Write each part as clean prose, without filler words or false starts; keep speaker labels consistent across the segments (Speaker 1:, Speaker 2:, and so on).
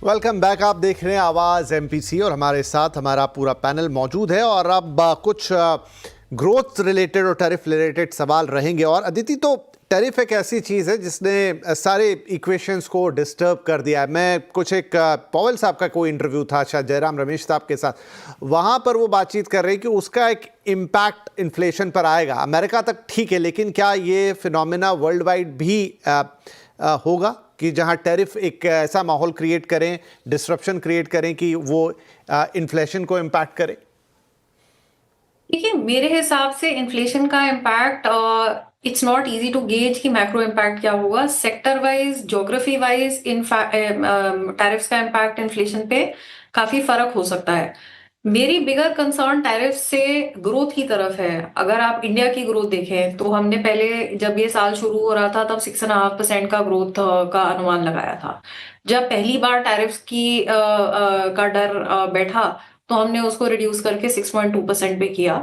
Speaker 1: Welcome back. आप देख रहे हैं आवाज़ एमपीसी और हमारे साथ हमारा पूरा पैनल मौजूद है और अब कुछ ग्रोथ रिलेटेड और टैरिफ रिलेटेड सवाल रहेंगे। और अदिति, तो टैरिफ एक ऐसी चीज़ है जिसने सारे इक्वेशंस को डिस्टर्ब कर दिया है। मैं कुछ एक पॉवेल साहब का कोई इंटरव्यू था शायद जयराम रमेश साहब के साथ, वहाँ पर वो बातचीत कर रहे हैं कि उसका एक इम्पैक्ट इन्फ्लेशन पर आएगा। अमेरिका तक ठीक है, लेकिन क्या ये फिनोमेना वर्ल्ड वाइड भी होगा कि जहां टैरिफ एक ऐसा माहौल क्रिएट करें, डिसरप्शन क्रिएट करें कि वो इन्फ्लेशन को इम्पैक्ट करे?
Speaker 2: देखिए, मेरे हिसाब से इन्फ्लेशन का impact it's not easy to gauge कि मैक्रो इम्पैक्ट क्या होगा। Sector wise, geography wise tariffs का इम्पैक्ट इन्फ्लेशन पे काफी फर्क हो सकता है। मेरी बिगर कंसर्न टैरिफ से ग्रोथ की तरफ है। अगर आप इंडिया की ग्रोथ देखें तो हमने पहले जब ये साल शुरू हो रहा था तब 6.5% का ग्रोथ का अनुमान लगाया था। जब पहली बार टैरिफ्स का डर बैठा तो हमने उसको रिड्यूस करके 6.2% पे किया,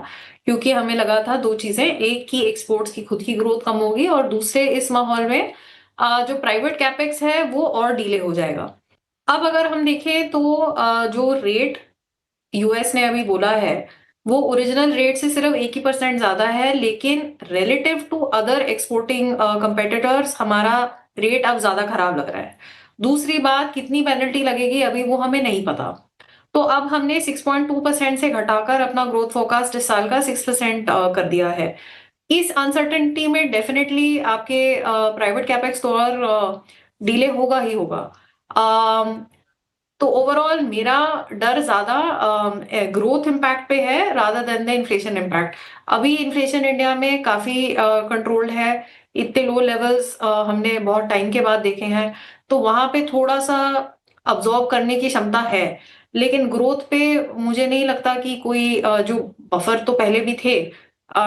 Speaker 2: क्योंकि हमें लगा था दो चीजें, एक की एक्सपोर्ट्स की खुद की ग्रोथ कम होगी और दूसरे इस माहौल में जो प्राइवेट कैपेक्स है वो और डिले हो जाएगा। अब अगर हम देखें तो जो रेट यूएस ने अभी बोला है वो ओरिजिनल रेट से सिर्फ 1% ज्यादा है, लेकिन relative to other exporting competitors हमारा रेट अब ज्यादा खराब लग रहा है। दूसरी बात, कितनी पेनल्टी लगेगी अभी वो हमें नहीं पता। तो अब हमने 6.2% से घटाकर अपना ग्रोथ फोरकास्ट इस साल का 6% कर दिया है। इस अनसर्टेनिटी में डेफिनेटली आपके प्राइवेट कैपेक्स तो और डिले होगा ही होगा। तो ओवरऑल मेरा डर ज्यादा ग्रोथ इम्पैक्ट पे है rather than the inflation impact. अभी इन्फ्लेशन इंडिया में काफी कंट्रोल्ड है। इतने लो लेवल्स हमने बहुत टाइम के बाद देखे हैं, तो वहां पे थोड़ा सा अब्जॉर्ब करने की क्षमता है। लेकिन ग्रोथ पे मुझे नहीं लगता कि कोई जो बफर तो पहले भी थे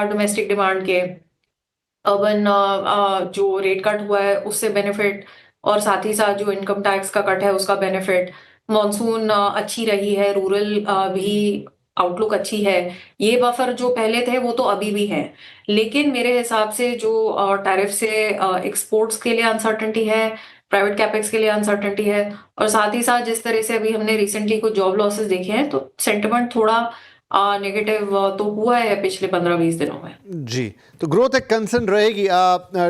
Speaker 2: डोमेस्टिक डिमांड के, अर्बन जो रेट कट हुआ है उससे बेनिफिट, और साथ ही साथ जो इनकम टैक्स का कट है उसका बेनिफिट, मॉनसून अच्छी रही है, रूरल भी आउटलुक अच्छी है। ये बफर जो पहले थे वो तो अभी भी है। लेकिन मेरे हिसाब से जो टैरिफ से एक्सपोर्ट्स के लिए अनसर्टेनिटी है, प्राइवेट कैपेक्स के लिए अनसर्टेनिटी है, और साथ ही साथ जिस तरह से अभी हमने रिसेंटली कुछ जॉब लॉसेस देखे हैं, तो सेंटिमेंट थोड़ा नेगेटिव तो हुआ है पिछले 15-20 दिनों में।
Speaker 1: जी, तो ग्रोथ एक कंसर्न रहेगी।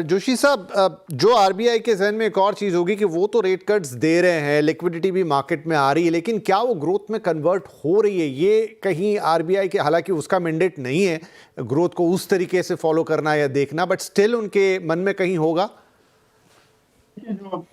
Speaker 1: जोशी साहब, जो आरबीआई के जहन में एक और चीज़ होगी कि वो तो रेट कट्स दे रहे हैं, लिक्विडिटी भी मार्केट में आ रही है, लेकिन क्या वो ग्रोथ में कन्वर्ट हो रही है? ये कहीं आरबीआई के, हालांकि उसका मैंडेट नहीं है ग्रोथ को उस तरीके से फॉलो करना या देखना, बट स्टिल उनके मन में कहीं होगा।
Speaker 3: जो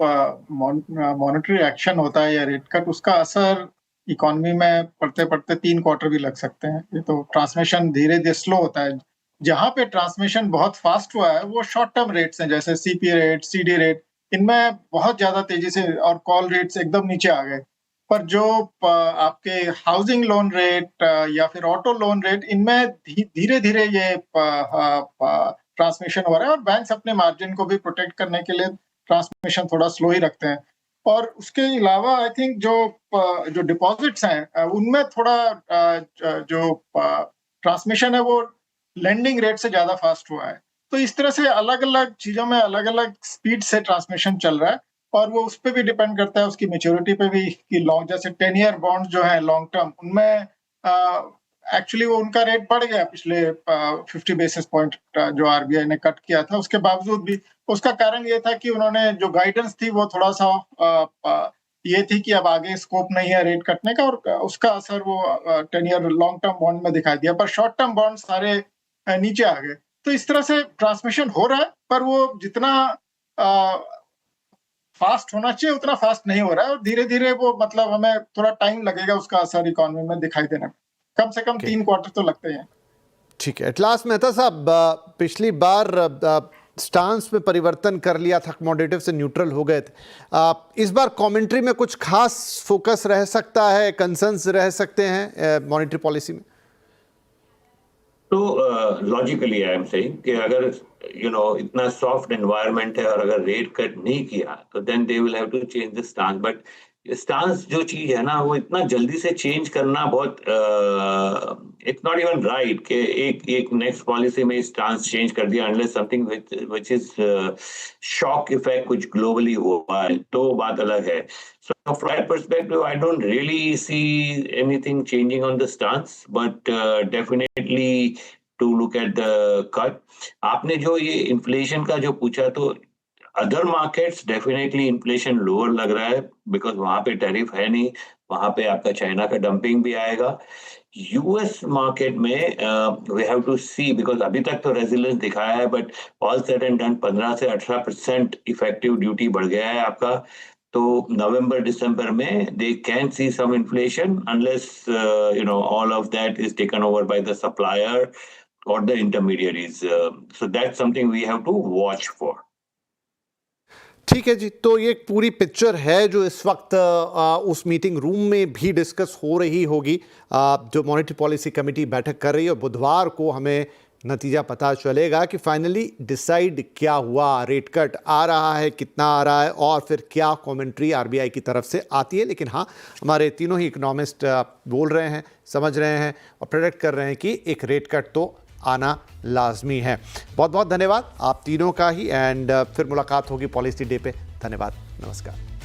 Speaker 3: मॉनेटरी एक्शन होता है या रेट कट, उसका असर इकोनॉमी में पढ़ते पढ़ते 3 क्वार्टर भी लग सकते हैं। ये तो ट्रांसमिशन धीरे धीरे स्लो होता है। जहां पे ट्रांसमिशन बहुत फास्ट हुआ है वो शॉर्ट टर्म रेट्स हैं, जैसे सीपी रेट, सीडी रेट, इनमें बहुत ज्यादा तेजी से, और कॉल रेट्स एकदम नीचे आ गए। पर जो आपके हाउसिंग लोन रेट या फिर ऑटो लोन रेट, इनमें धीरे धीरे ये ट्रांसमिशन हो रहा है, और बैंक्स अपने मार्जिन को भी प्रोटेक्ट करने के लिए ट्रांसमिशन थोड़ा स्लो ही रखते हैं। और उसके अलावा आई थिंक जो डिपॉजिट्स हैं उनमें थोड़ा जो ट्रांसमिशन है वो लेंडिंग रेट से ज्यादा फास्ट हुआ है। तो इस तरह से अलग अलग चीजों में अलग अलग स्पीड से ट्रांसमिशन चल रहा है, और वो उस पर भी डिपेंड करता है, उसकी मेच्योरिटी पे भी, कि लॉन्ग, जैसे 10 ईयर बॉन्ड्स जो है लॉन्ग टर्म, उनमें एक्चुअली वो उनका रेट बढ़ गया पिछले 50 बेसिस पॉइंट जो आरबीआई ने कट किया था, उसके बावजूद भी। उसका कारण ये था कि उन्होंने जो गाइडेंस थी वो थोड़ा सा ये थी कि अब आगे स्कोप नहीं है रेट कटने का, और उसका असर वो 10 ईयर लॉन्ग टर्म बॉन्ड में दिखाई दिया। पर शॉर्ट टर्म बॉन्ड सारे नीचे आ गए। तो इस तरह से ट्रांसमिशन हो रहा है, पर वो जितना फास्ट होना चाहिए उतना फास्ट नहीं हो रहा है, और धीरे धीरे वो, मतलब हमें थोड़ा टाइम लगेगा उसका असर इकोनॉमी में दिखाई देने में। कम से कम 3 क्वार्टर तो लगते हैं।
Speaker 1: ठीक है, इटलास मेहता साहब, पिछली बार स्टांस में परिवर्तन कर लिया था, कमोडिटिव से न्यूट्रल हो गए थे। इस बार कमेंट्री में कुछ खास फोकस रह सकता है, कंसर्न्स रह सकते हैं मॉनेटरी पॉलिसी में?
Speaker 4: तो लॉजिकली आई एम सेइंग कि अगर इतना सॉफ्ट एनवायरनमेंट है और अगर रेट कट नहीं किया तो then they will have to change the stance. But stance जो चीज है ना वो इतना जल्दी से चेंज करना बहुत इट्स नॉट इवन राइट कि एक नेक्स्ट पॉलिसी में स्टांस चेंज कर दिया unless something which is shock effect कुछ ग्लोबली हुआ है तो बात अलग है. So from that perspective, I don't really see anything changing on the stance, but definitely to look at the cut. आपने जो ये इन्फ्लेशन का जो पूछा तो other markets definitely inflation lower लग रहा है बिकॉज वहां पे टैरिफ है नहीं, वहां पे आपका चाइना का डंपिंग भी आएगा. यूएस मार्केट में we have to see because अभी तक तो रेजिलेंस दिखाया है but all said and done 15 से 18% इफेक्टिव ड्यूटी बढ़ गया है आपका. तो नवंबर दिसंबर में they can see some inflation unless all of that is taken over by the supplier और the intermediaries. So that's something we have to watch for.
Speaker 1: ठीक है जी, तो ये एक पूरी पिक्चर है जो इस वक्त उस मीटिंग रूम में भी डिस्कस हो रही होगी जो मॉनेटरी पॉलिसी कमेटी बैठक कर रही है. और बुधवार को हमें नतीजा पता चलेगा कि फाइनली डिसाइड क्या हुआ, रेट कट आ रहा है, कितना आ रहा है और फिर क्या कमेंट्री आरबीआई की तरफ से आती है. लेकिन हाँ, हमारे तीनों ही इकोनॉमिस्ट बोल रहे हैं, समझ रहे हैं और प्रेडिक्ट कर रहे हैं कि एक रेट कट तो आना लाजमी है. बहुत बहुत धन्यवाद आप तीनों का ही. एंड फिर मुलाकात होगी पॉलिसी डे पे. धन्यवाद, नमस्कार.